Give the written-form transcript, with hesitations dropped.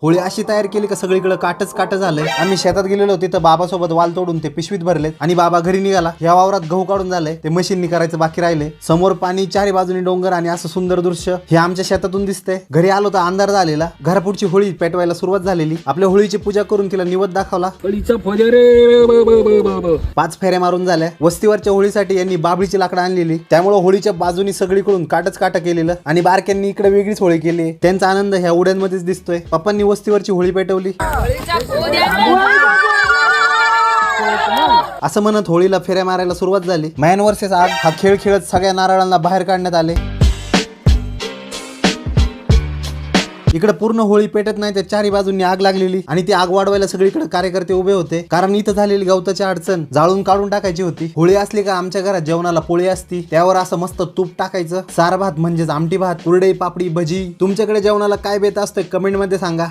होळी अशी तयार केली का सगळीकडे काट झालंय। आम्ही शेतात गेलेलो तिथं बाबासोबत वाल तोडून ते पिशवीत भरले आणि बाबा घरी निघाला। या वावरात गहू काढून झालंय ते मशीननी करायचं बाकी राहिले। समोर पाणी, चारी बाजूनी डोंगर आणि असं सुंदर दृश्य हे आमच्या शेतातून दिसतंय। घरी आलो तर अंधार झालेला। घरापुढची होळी पेटवायला सुरुवात झालेली। आपल्या होळीची पूजा करून तिला निवद दाखवला। 5 फेऱ्या मारून झाल्या। वस्तीवरच्या होळीसाठी यांनी बाबळीची लाकडं आणलेली, त्यामुळे होळीच्या बाजूनी सगळीकडून काट केलेलं आणि बारक्यांनी इकडे वेगळीच होळी केली। त्यांचा आनंद ह्या उड्यांमध्येच दिसतोय। पप्पांनी वस्तीवरची होळी पेटवली। असं म्हणत होळीला फेऱ्या मारायला सुरुवात झाली। मॅन वर्सेस आग हा खेळ खेळत सगळ्या नारळांना बाहेर काढण्यात आले। इकडे पूर्ण होळी पेटत नाही, त्या चारी बाजूंनी आग लागलेली आणि ती आग वाढवायला सगळीकडे कार्यकर्ते उभे होते, कारण इथं झालेली गवताची अडचण जाळून काढून टाकायची होती। होळी असली का आमच्या घरात जेवणाला पोळी असती, त्यावर असं मस्त तूप टाकायचं। सार भात म्हणजेच आमटी भात, कुरडई, पापडी, भजी। तुमच्याकडे जेवणाला काय बेत असतं कमेंट मध्ये सांगा।